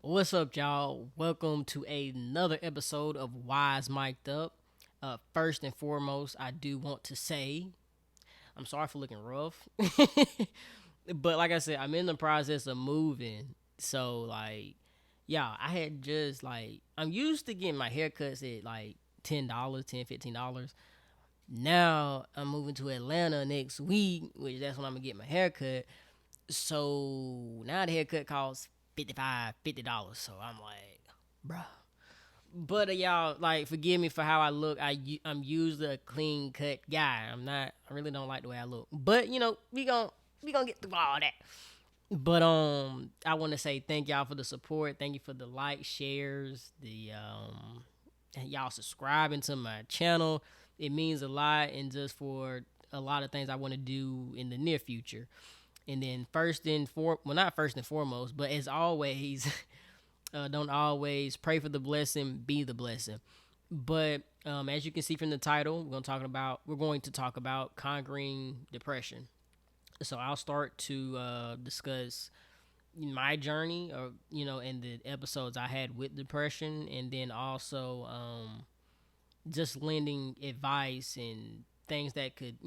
What's up, y'all? Welcome to another episode of Wise Mic'd Up. First and foremost, I do want to say I'm sorry for looking rough, but like I said, I'm in the process of moving. So yeah, I had just I'm used to getting my haircuts at like $10, $15. Now I'm moving to Atlanta next week, which that's when I'm gonna get my haircut. So now the haircut costs $50. So I'm like, bruh. But y'all, forgive me for how I look. I'm usually a clean cut guy. I really don't like the way I look. But we gonna get through all that. But I want to say thank y'all for the support. Thank you for the likes, shares, the and y'all subscribing to my channel. It means a lot, and just for a lot of things I want to do in the near future. And then not first and foremost, but as always, don't always pray for the blessing, be the blessing. But as you can see from the title, we're going to talk about conquering depression. So I'll start to discuss my journey, or and the episodes I had with depression, and then also just lending advice and things that could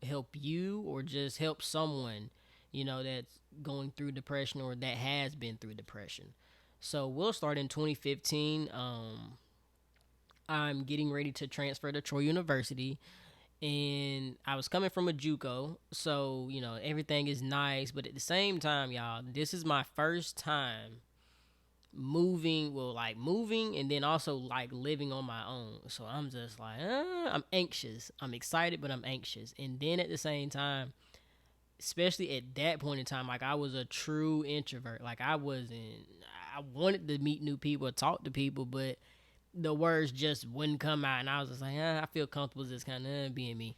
help you or just help someone that's going through depression or that has been through depression. So we'll start in 2015. I'm getting ready to transfer to Troy University, and I was coming from a JUCO, so everything is nice. But at the same time, y'all, this is my first time moving and then also living on my own. So I'm just I'm anxious. I'm excited, but I'm anxious. And then at the same time, especially at that point in time, I was a true introvert. I wanted to meet new people, talk to people, but the words just wouldn't come out, and I was just I feel comfortable just kind of being me.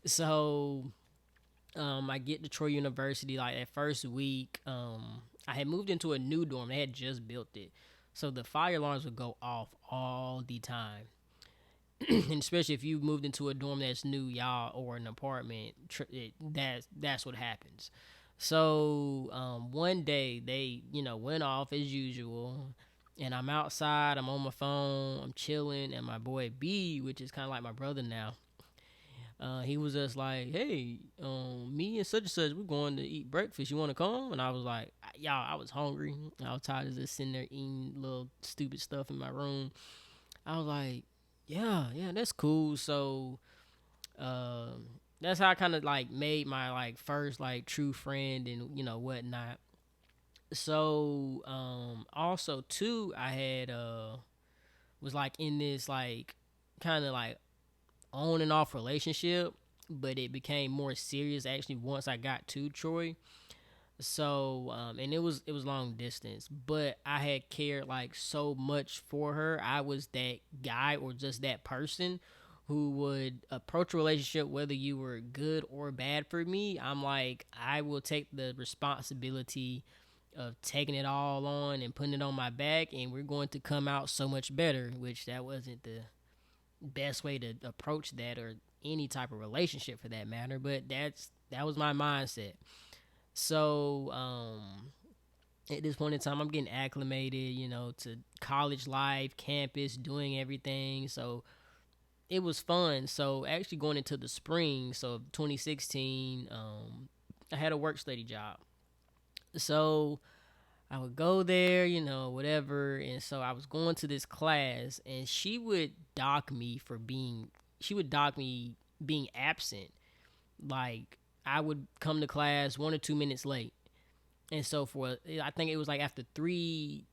So I get to Troy University like that first week. I had moved into a new dorm. They had just built it, so the fire alarms would go off all the time. And especially if you moved into a dorm that's new, y'all, or an apartment, that's what happens. So one day they went off as usual, and I'm outside. I'm on my phone. I'm chilling, and my boy B, which is kind of like my brother now, he was just like, "Hey, me and such and such, we're going to eat breakfast. You want to come?" And I was like, "Y'all, I was hungry. I was tired of just sitting there eating little stupid stuff in my room." I was like, "Yeah, yeah, that's cool." So, that's how I kind of made my first true friend and whatnot. So, also too, I had was in this kind of on and off relationship, but it became more serious actually once I got to Troy. So and it was long distance, but I had cared so much for her. I was that guy or just that person who would approach a relationship whether you were good or bad for me. I will take the responsibility of taking it all on and putting it on my back, and we're going to come out so much better, which that wasn't the best way to approach that, or any type of relationship for that matter, but that was my mindset. So at this point in time, I'm getting acclimated, to college life, campus, doing everything. So it was fun. So actually going into the spring, so 2016, I had a work study job. So I would go there, whatever. And so I was going to this class, and she would dock me being absent. Like, I would come to class 1 or 2 minutes late. And so I think it was after three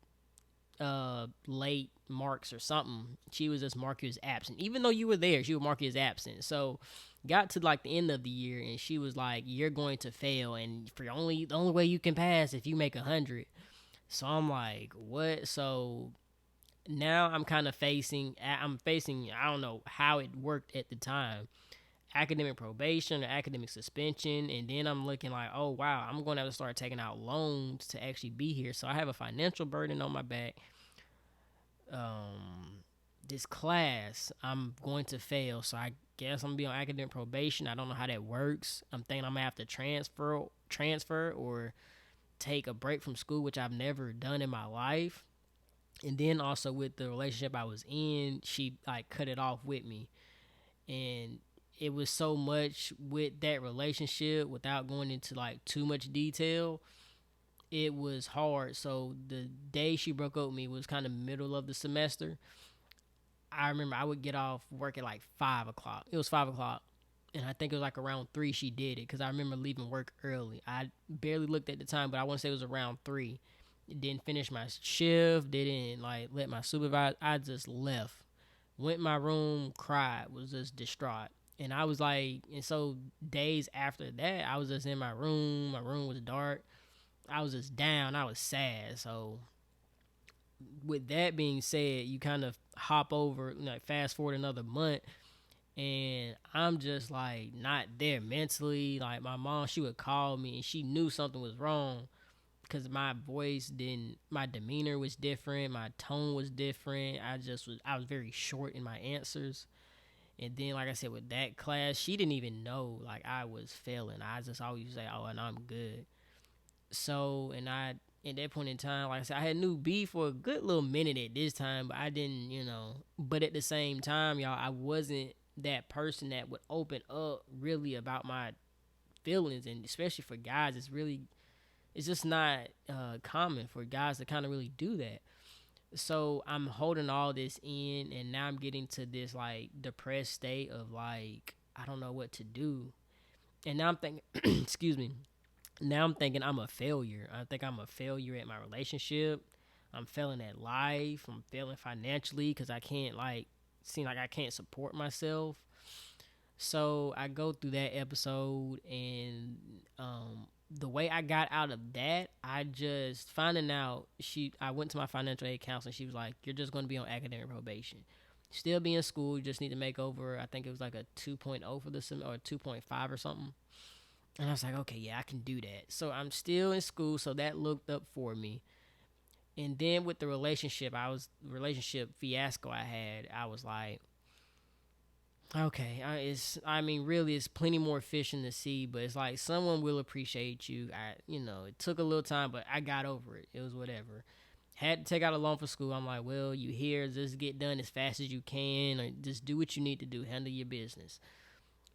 late marks or something, she was just mark you as absent. Even though you were there, she would mark you as absent. So got to the end of the year, and she was like, "You're going to fail, and the only way you can pass if you make 100." So I'm like, "What?" So now I'm facing, I don't know how it worked at the time, academic probation or academic suspension. And then I'm looking like, oh wow, I'm going to have to start taking out loans to actually be here. So I have a financial burden on my back. This class I'm going to fail, so I guess I'm gonna be on academic probation. I don't know how that works. I'm thinking I'm gonna have to transfer or take a break from school, which I've never done in my life. And then also with the relationship I was in, she like cut it off with me. And it was so much with that relationship without going into like too much detail. It was hard. So the day she broke up with me was kind of middle of the semester. I remember I would get off work at like 5 o'clock. It was 5 o'clock, and I think it was like around 3 she did it because I remember leaving work early. I barely looked at the time, but I want to say it was around 3. Didn't finish my shift. Didn't like let my supervisor. I just left. Went in my room, cried, was just distraught. And I was like, and so days after that, I was just in my room. My room was dark. I was just down. I was sad. So with that being said, you kind of hop over, like fast forward another month, and I'm just like not there mentally. Like my mom, she would call me and she knew something was wrong because my voice didn't, my demeanor was different, my tone was different. I was very short in my answers. And then, like I said, with that class, she didn't even know like I was failing. I just always say, "Oh, and I'm good." So, and I at that point in time, like I said, I had knew B for a good little minute at this time, but I didn't, But at the same time, y'all, I wasn't that person that would open up really about my feelings, and especially for guys, it's just not common for guys to kind of really do that. So I'm holding all this in, and now I'm getting to this like depressed state of like I don't know what to do, and now I'm thinking, excuse me, now I'm thinking I'm a failure. I think I'm a failure at my relationship. I'm failing at life. I'm failing financially because I can't like seem like I can't support myself. So I go through that episode, and the way I got out of that, I just finding out I went to my financial aid counselor. She was like, "You're just going to be on academic probation. Still be in school. You just need to make over. I think it was like a 2.0 for the semester or 2.5 or something." And I was like, "Okay, yeah, I can do that." So I'm still in school, so that looked up for me. And then with the relationship fiasco I had, I was like, okay, I mean, really, it's plenty more fish in the sea, but it's like someone will appreciate you. It took a little time, but I got over it. It was whatever. Had to take out a loan for school. I'm like, well, you here, just get done as fast as you can, or just do what you need to do, handle your business.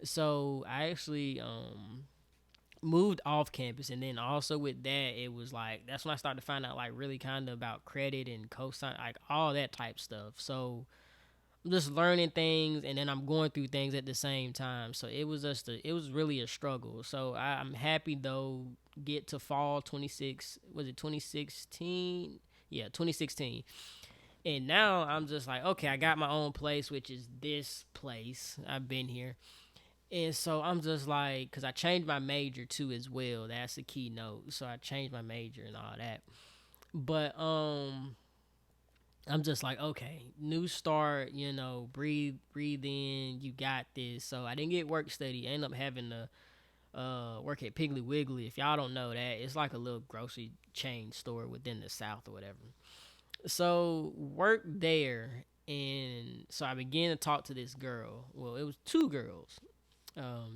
So I actually moved off campus, and then also with that, it was like that's when I started to find out like really kind of about credit and cosign, like all that type stuff. So I'm just learning things, and then I'm going through things at the same time. So it was really a struggle. So I'm happy though. Get to fall 26, was it 2016? Yeah, 2016. And now I'm just like, okay, I got my own place, which is this place. I've been here. And so I'm just like, because I changed my major too as well. That's the key note. So I changed my major and all that. But I'm just like, okay, new start, breathe in, you got this. So I didn't get work study. I ended up having to work at Piggly Wiggly. If y'all don't know that, it's like a little grocery chain store within the South or whatever. So work there, and so I began to talk to this girl. Well, it was two girls.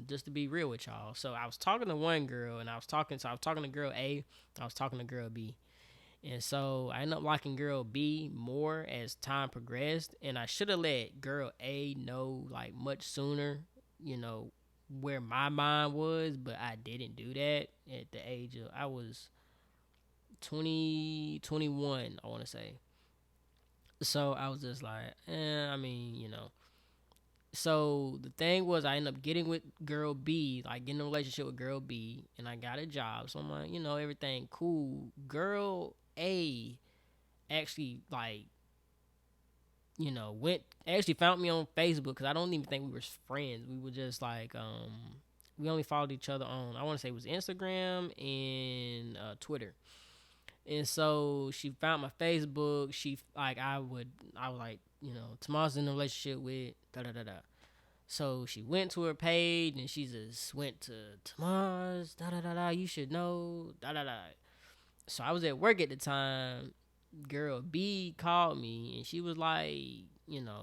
Just to be real with y'all. So I was talking to one girl, and I was talking to girl A, I was talking to girl B. And so I ended up liking girl B more as time progressed. And I should have let girl A know like much sooner, you know, where my mind was, but I didn't do that at the age of, I was 21, I want to say. So I was just like, I mean, So the thing was, I ended up getting with girl B, like getting a relationship with girl B, and I got a job. So I'm like, everything cool. Girl A actually like went actually found me on Facebook because I don't even think we were friends. We were just like we only followed each other on, I want to say it was Instagram and Twitter. And so she found my Facebook. She like I was like, Tomas in a relationship with da da da da. So she went to her page and she just went to Tomas da da da da. You should know da da da. So I was at work at the time. Girl B called me and she was like,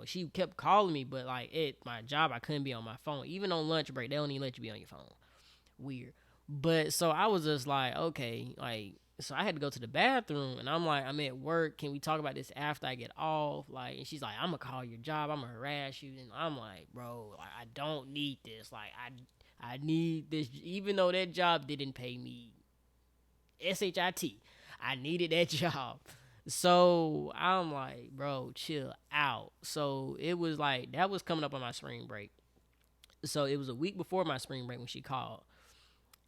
she kept calling me, but like at my job I couldn't be on my phone. Even on lunch break, they don't even let you be on your phone. Weird. But so I was just like, okay, like So I had to go to the bathroom, and I'm like, I'm at work. Can we talk about this after I get off? Like, and she's like, I'm gonna call your job. I'm gonna harass you. And I'm like, bro, like, I don't need this. Like, I need this. Even though that job didn't pay me shit, I needed that job. So I'm like, bro, chill out. So it was like that was coming up on my spring break. So it was a week before my spring break when she called,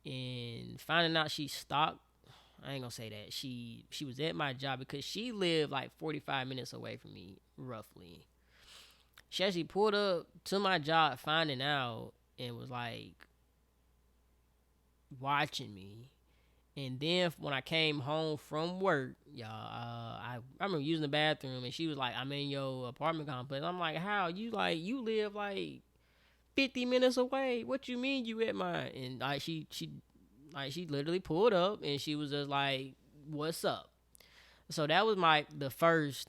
and finding out she stopped. I ain't gonna say that she was at my job because she lived like 45 minutes away from me, roughly. She actually pulled up to my job, finding out, and was like watching me. And then when I came home from work, y'all, I remember using the bathroom, and she was like, "I'm in your apartment complex." I'm like, "How you live like 50 minutes away? What you mean you at mine?" And like she literally pulled up, and she was just like, "What's up?" So that was the first.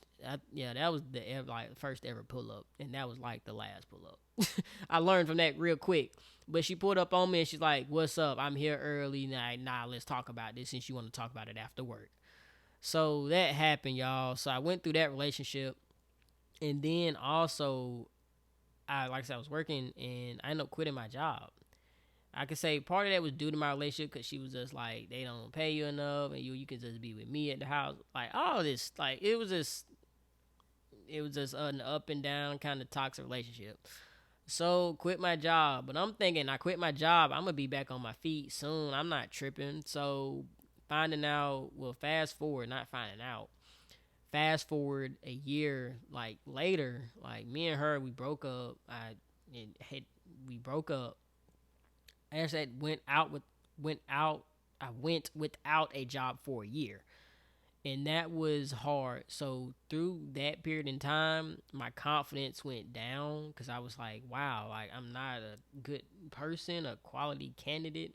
Yeah, that was the first ever pull up, and that was like the last pull up. I learned from that real quick. But she pulled up on me, and she's like, "What's up? I'm here early. Nah, let's talk about this since you want to talk about it after work." So that happened, y'all. So I went through that relationship, and then also, like I said, I was working, and I ended up quitting my job. I could say part of that was due to my relationship because she was just like, they don't pay you enough, and you can just be with me at the house. Like all this, like it was just an up and down kind of toxic relationship. So quit my job, but I'm thinking I quit my job, I'm gonna be back on my feet soon. I'm not tripping. So finding out, well, not finding out. Fast forward a year like later, like me and her, we broke up. We broke up. As I went out. I went without a job for a year, and that was hard. So through that period in time, my confidence went down because I was like, wow, like I'm not a good person, a quality candidate.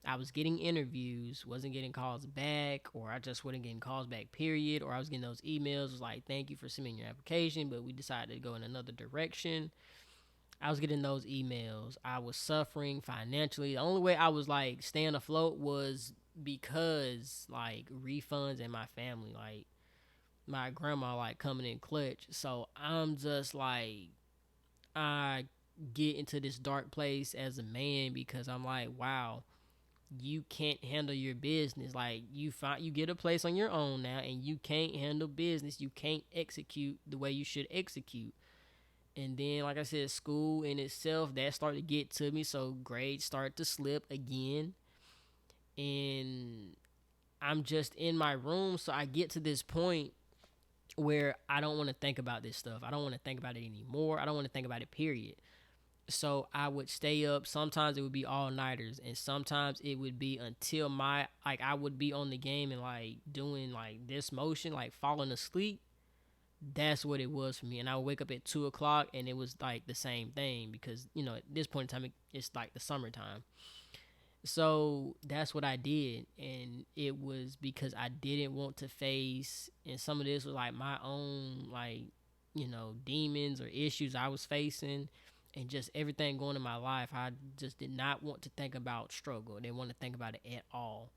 I was getting interviews, wasn't getting calls back, or I just wasn't getting calls back, period. Or I was getting those emails, was like, thank you for submitting your application, but we decided to go in another direction. I was getting those emails. I was suffering financially. The only way I was like staying afloat was because like refunds and my family, like my grandma, like coming in clutch. So I'm just like, I get into this dark place as a man because I'm like, wow, you can't handle your business. Like you get a place on your own now, and you can't handle business. You can't execute the way you should execute. And then, like I said, school in itself, that started to get to me. So grades start to slip again. And I'm just in my room. So I get to this point where I don't want to think about this stuff. I don't want to think about it anymore. I don't want to think about it, period. So I would stay up. Sometimes it would be all nighters. And sometimes it would be until I would be on the game and like doing like this motion, like falling asleep. That's what it was for me. And I would wake up at 2 o'clock, and it was like the same thing because at this point in time it's like the summertime. So that's what I did, and it was because I didn't want to face. And some of this was like my own like demons or issues I was facing, and just everything going in my life. I just did not want to think about struggle. I didn't want to think about it at all.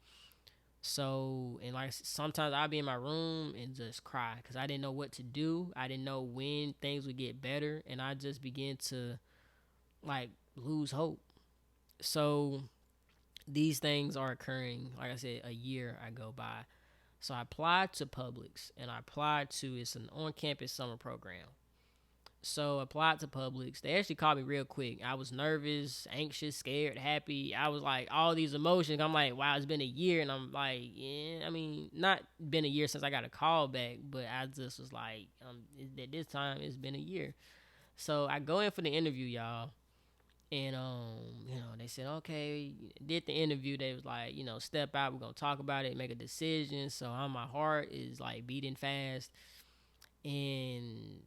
So, and like sometimes I'd be in my room and just cry because I didn't know what to do. I didn't know when things would get better, and I just began to like lose hope. So, these things are occurring. Like I said, a year I go by. So I applied to Publix, and I applied to it's an on-campus summer program. So applied to Publix. They actually called me real quick. I was nervous, anxious, scared, happy. I was like all these emotions. I'm like, wow, it's been a year, and I'm like, yeah. I mean, not been a year since I got a call back, but I just was like, at this time it's been a year. So I go in for the interview, y'all, and they said, okay, did the interview. They was like, step out. We're gonna talk about it, make a decision. So my heart is like beating fast, and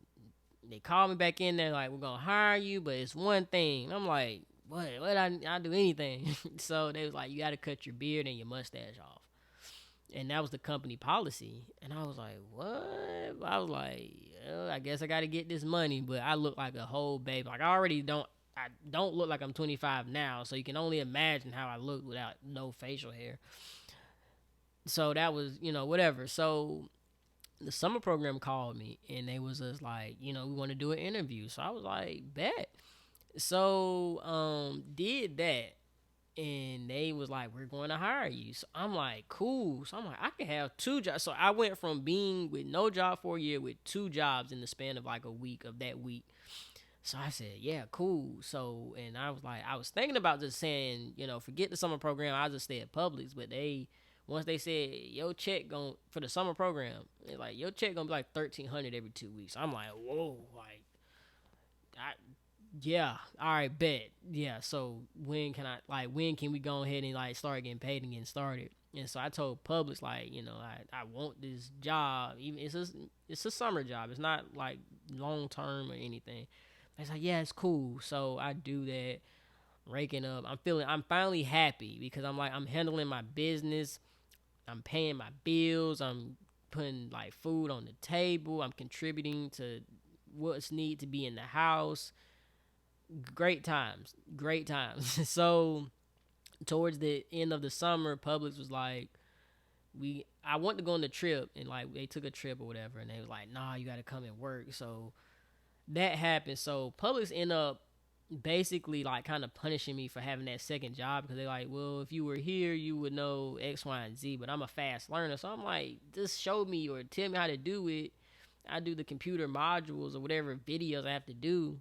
they called me back in there like, we're gonna hire you, but it's one thing. I'm like, what I do anything. So they was like, you gotta cut your beard and your mustache off. And that was the company policy. And I was like, what? I was like, I guess I gotta get this money, but I look like a whole baby. Like I don't look like I'm 25 now, so you can only imagine how I look without no facial hair. So that was, whatever. So the summer program called me and they was just like, we want to do an interview. So I was like, bet. So did that, and they was like, we're going to hire you. So I'm like, cool. So I'm like, I can have two jobs. So I went from being with no job for a year with two jobs in the span of like a week of that week. So I said, yeah, cool. So, and I was like, I was thinking about just saying, forget the summer program. I'll just stay at Publix. But once they said, your check going for the summer program, they're like, your check gonna be like 1,300 every 2 weeks. I'm like, whoa, like, I, yeah, all right, bet. Yeah, so when can we go ahead and like start getting paid and getting started? And so I told Publix, like, I want this job. Even it's a summer job. It's not like long term or anything. It's like, yeah, it's cool. So I do that, raking up. I'm finally happy because I'm handling my business. I'm paying my bills. I'm putting like food on the table. I'm contributing to what's need to be in the house. Great times, great times. So towards the end of the summer, Publix was like, I wanted to go on the trip, and like they took a trip or whatever, and they was like, nah, you got to come and work. So that happened. So Publix ended up basically like kind of punishing me for having that second job because they're like, well, if you were here, you would know X, Y, and Z. But I'm a fast learner, so I'm like, just show me or tell me how to do it. I do the computer modules or whatever videos I have to do.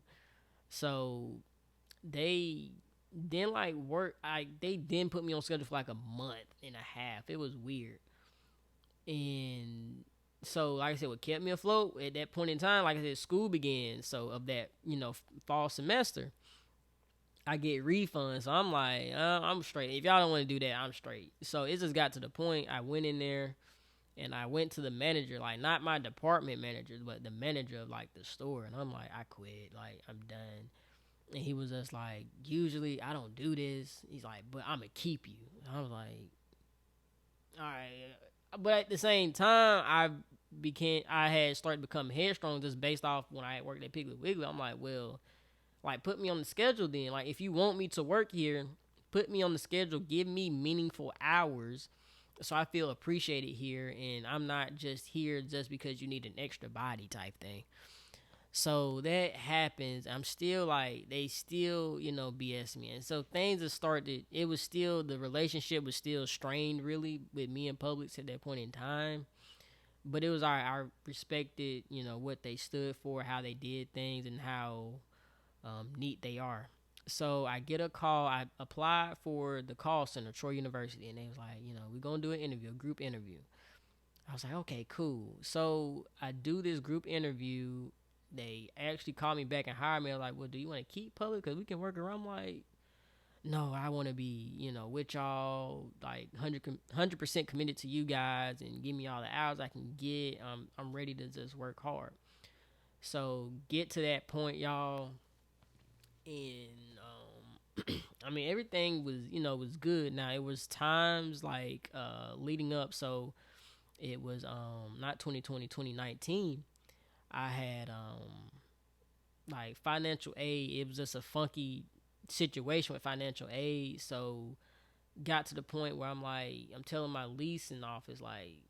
So they then like work. They then put me on schedule for like a month and a half. It was weird, and so like I said, what kept me afloat at that point in time, like I said, school began. So of that, fall semester, I get refunds. So I'm like, I'm straight. If y'all don't want to do that, I'm straight. So it just got to the point. I went in there and I went to the manager, like not my department manager, but the manager of like the store, and I'm like, I quit. Like I'm done. And he was just like, usually I don't do this. He's like, but I'm gonna keep you. I was like, all right. But at the same time, I had started to become headstrong just based off when I had worked at Piggly Wiggly. I'm like, well, like put me on the schedule then. Like if you want me to work here, put me on the schedule. Give me meaningful hours, so I feel appreciated here, and I'm not just here just because you need an extra body type thing. So that happens. I'm still like they still, BS me. And so things have started. It was still the relationship was still strained really with me and Publix at that point in time. But it was I respected, what they stood for, how they did things, and how neat they are. So I get a call. I applied for the call center, Troy University, and they was like, we're gonna do an interview, a group interview. I was like, okay, cool. So I do this group interview. They actually called me back and hired me. I was like, well, do you want to keep Public? Because we can work around. I'm like, no, I want to be, with y'all, like 100% committed to you guys and give me all the hours I can get. I'm ready to just work hard. So get to that point, y'all. And, I mean, everything was, was good. Now, it was times like leading up. So, it was not 2020, 2019. I had like financial aid. It was just a funky situation with financial aid. So got to the point where I'm telling my leasing office like,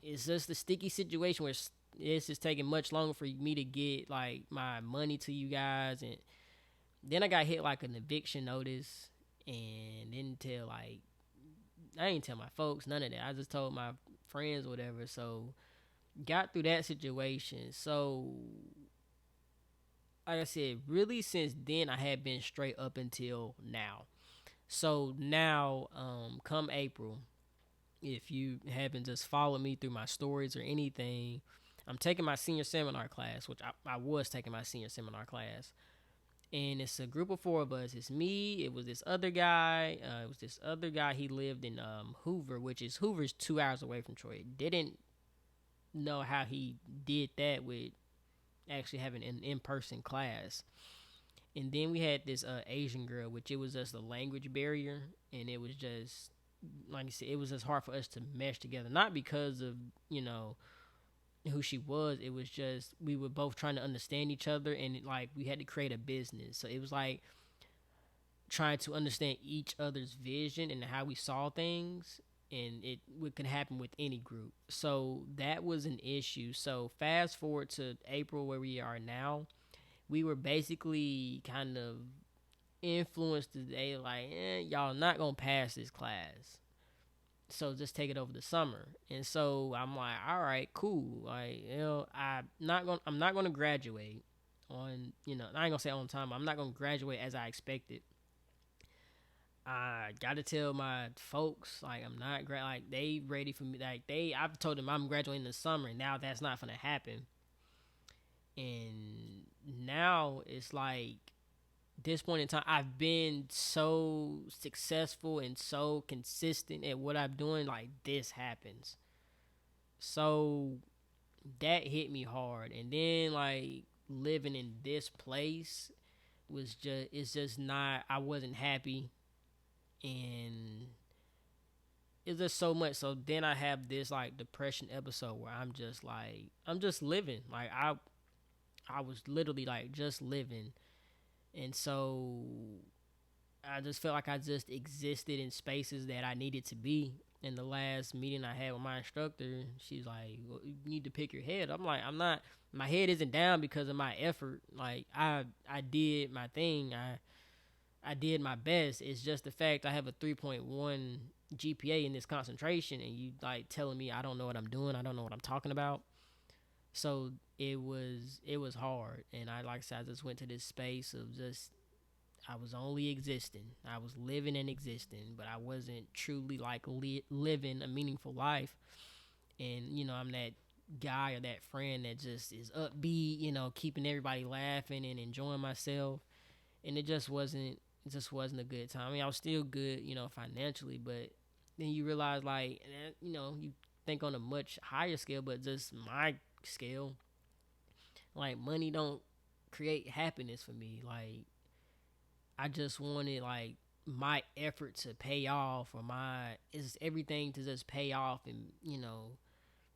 it's just a sticky situation where it's just taking much longer for me to get like my money to you guys. And then I got hit like an eviction notice, and didn't tell like I ain't tell my folks none of that. I just told my friends or whatever. So got through that situation. So like I said, really since then I had been straight up until now. So now, come April, if you haven't just followed me through my stories or anything, I'm taking my senior seminar class, which I was taking my senior seminar class. And it's a group of four of us. It's me. It was this other guy. He lived in Hoover, which is Hoover's 2 hours away from Troy. Didn't know how he did that with actually having an in-person class. And then we had this Asian girl, which it was just a language barrier, and it was just like I said, it was just hard for us to mesh together. Not because of who she was, it was just we were both trying to understand each other, and like we had to create a business. So it was like trying to understand each other's vision and how we saw things. and it would could happen with any group. So that was an issue. So fast forward to April where we are now, we were basically kind of influenced today like, y'all not gonna pass this class. So just take it over the summer. And so I'm like, all right, cool. Like, I'm not gonna graduate on, I ain't gonna say on time. I'm not gonna graduate as I expected. I gotta tell my folks like I'm not like they ready for me. Like I've told them I'm graduating in the summer. And now that's not gonna happen. And now it's like this point in time, I've been so successful and so consistent at what I'm doing. Like this happens, so that hit me hard. And then like living in this place was just it's just not. I wasn't happy, and it's just so much. So then I have this like depression episode where I'm just living. Like I was literally like just living, and so I just felt like I just existed in spaces that I needed to be. In the last meeting I had with my instructor, she's like, well, "You need to pick your head." I'm like, "I'm not. My head isn't down because of my effort. Like I did my thing. I did my best. It's just the fact I have a 3.1 GPA in this concentration, and you like telling me I don't know what I'm doing. I don't know what I'm talking about." So it was hard, and I like I said, I just went to this space of just I was only existing. I was living and existing, but I wasn't truly like living a meaningful life. And I'm that guy or that friend that just is upbeat, keeping everybody laughing and enjoying myself. And it just wasn't a good time. I mean, I was still good, financially, but then you realize like, you think on a much higher scale, but just my scale, like money don't create happiness for me. Like I just wanted like my effort to pay off, or my is everything to just pay off, and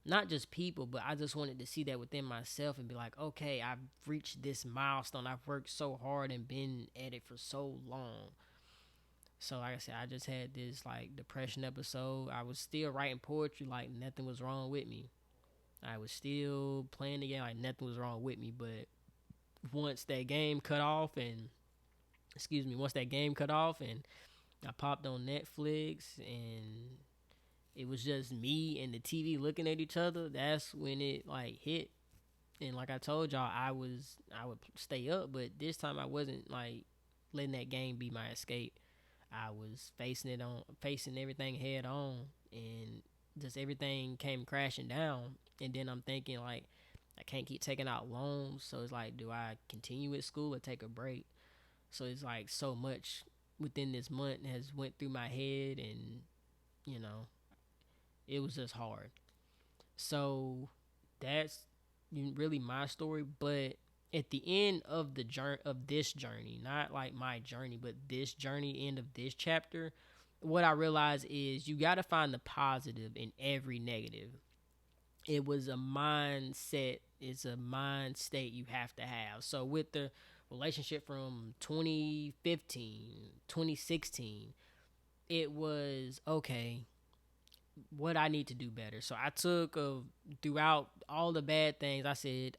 not just people, but I just wanted to see that within myself and be like, okay, I've reached this milestone. I've worked so hard and been at it for so long. So like I said, I just had this like depression episode. I was still writing poetry like nothing was wrong with me. I was still playing the game like nothing was wrong with me. But once that game cut off and once that game cut off and I popped on Netflix and it was just me and the TV looking at each other, that's when it like hit. And like I told y'all, I would stay up, but this time I wasn't like letting that game be my escape. I was facing everything head on, and just everything came crashing down. And then I'm thinking like I can't keep taking out loans, so it's like, do I continue with school or take a break? So it's like so much within this month has went through my head, and you know it was just hard. So that's really my story. But at the end of the journey of this journey, not like my journey, but this journey, end of this chapter, what I realized is you got to find the positive in every negative. It was a mindset. It's a mind state you have to have. So with the relationship from 2015, 2016, it was okay, what I need to do better. So I took throughout all the bad things, I said,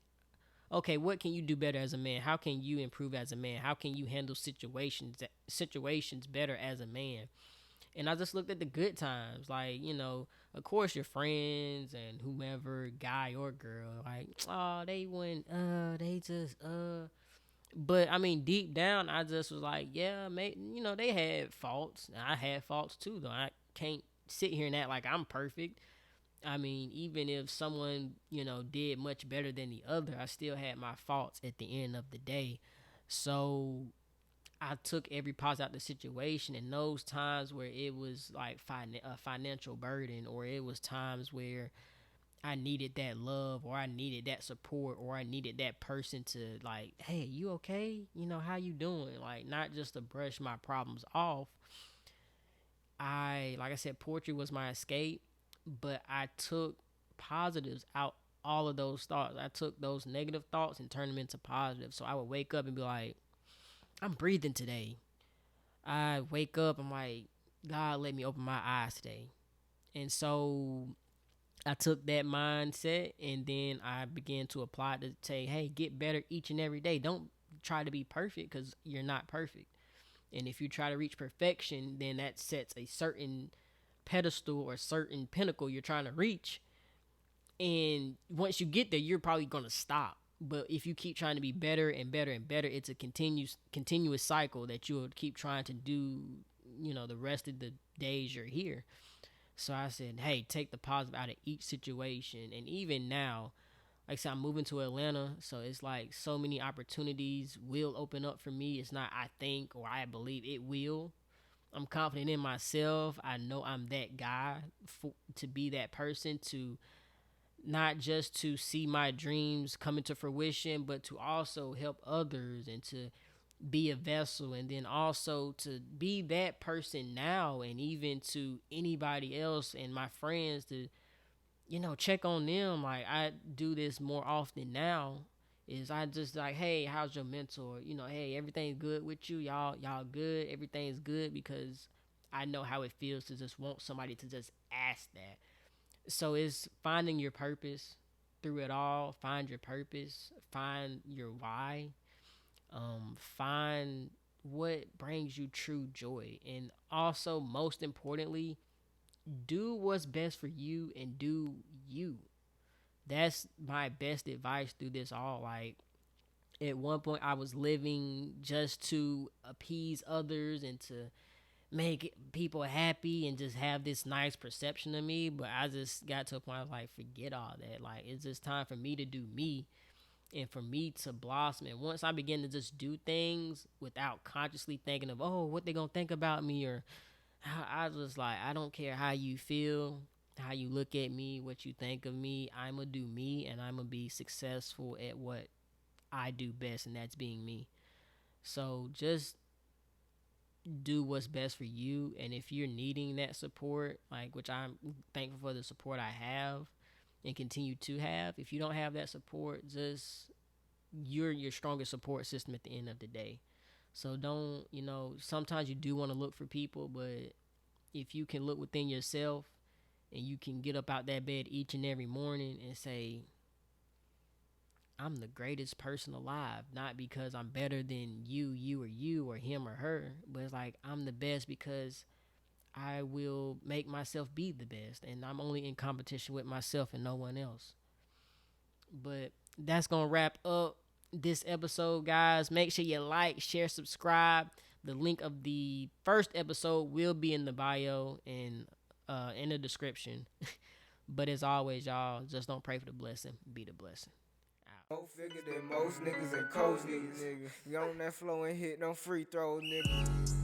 okay, what can you do better as a man? How can you improve as a man? How can you handle situations better as a man? And I just looked at the good times, like of course your friends and whomever, guy or girl, like oh they went, they just But I mean, deep down, I just was like, yeah, they had faults. I had faults too, though. I can't sit here and act like I'm perfect. I mean, even if someone, did much better than the other, I still had my faults at the end of the day. So I took every positive out of the situation, and those times where it was like a financial burden, or it was times where I needed that love, or I needed that support, or I needed that person to like, hey, you okay? How you doing? Like, not just to brush my problems off. Like I said, poetry was my escape, but I took positives out all of those thoughts. I took those negative thoughts and turned them into positive. So I would wake up and be like, I'm breathing today. I wake up, I'm like, God let me open my eyes today. And so I took that mindset and then I began to apply to say, hey, get better each and every day. Don't try to be perfect because you're not perfect. And if you try to reach perfection, then that sets a certain pedestal or certain pinnacle you're trying to reach. And once you get there, you're probably going to stop. But if you keep trying to be better and better and better, it's a continuous cycle that you'll keep trying to do, the rest of the days you're here. So I said, hey, take the positive out of each situation. And even now, like I said, I'm moving to Atlanta. So it's like so many opportunities will open up for me. It's not I think or I believe it will. I'm confident in myself. I know I'm that guy to be that person to not just to see my dreams come into fruition, but to also help others and to be a vessel, and then also to be that person now, and even to anybody else and my friends to check on them. Like I do this more often now, is I just like, hey, how's your mentor, hey, everything's good with you, y'all good, everything's good, because I know how it feels to just want somebody to just ask that. So it's finding your purpose through it all. Find your purpose, find your why, find what brings you true joy, and also most importantly, do what's best for you and do you. That's my best advice through this all. Like at one point I was living just to appease others and to make people happy and just have this nice perception of me, but I just got to a point I was like, forget all that. Like it's just time for me to do me and for me to blossom. And once I begin to just do things without consciously thinking of, oh, what they gonna think about me, or how, I was like, I don't care how you feel, how you look at me, what you think of me. I'm gonna do me, and I'm gonna be successful at what I do best, and that's being me. So just do what's best for you. And if you're needing that support, like, which I'm thankful for the support I have and continue to have, if you don't have that support, just you're your strongest support system at the end of the day. So don't, sometimes you do want to look for people, but if you can look within yourself and you can get up out that bed each and every morning and say, I'm the greatest person alive, not because I'm better than you or him or her, but it's like I'm the best because I will make myself be the best, and I'm only in competition with myself and no one else. But that's gonna wrap up this episode, guys. Make sure you like, share, subscribe. The link of the first episode will be in the bio and in the description. But as always, y'all, just don't pray for the blessing, be the blessing. Out. More figure than most niggas and coach niggas. Nigga. Get on that flow and hit no free throws, nigga.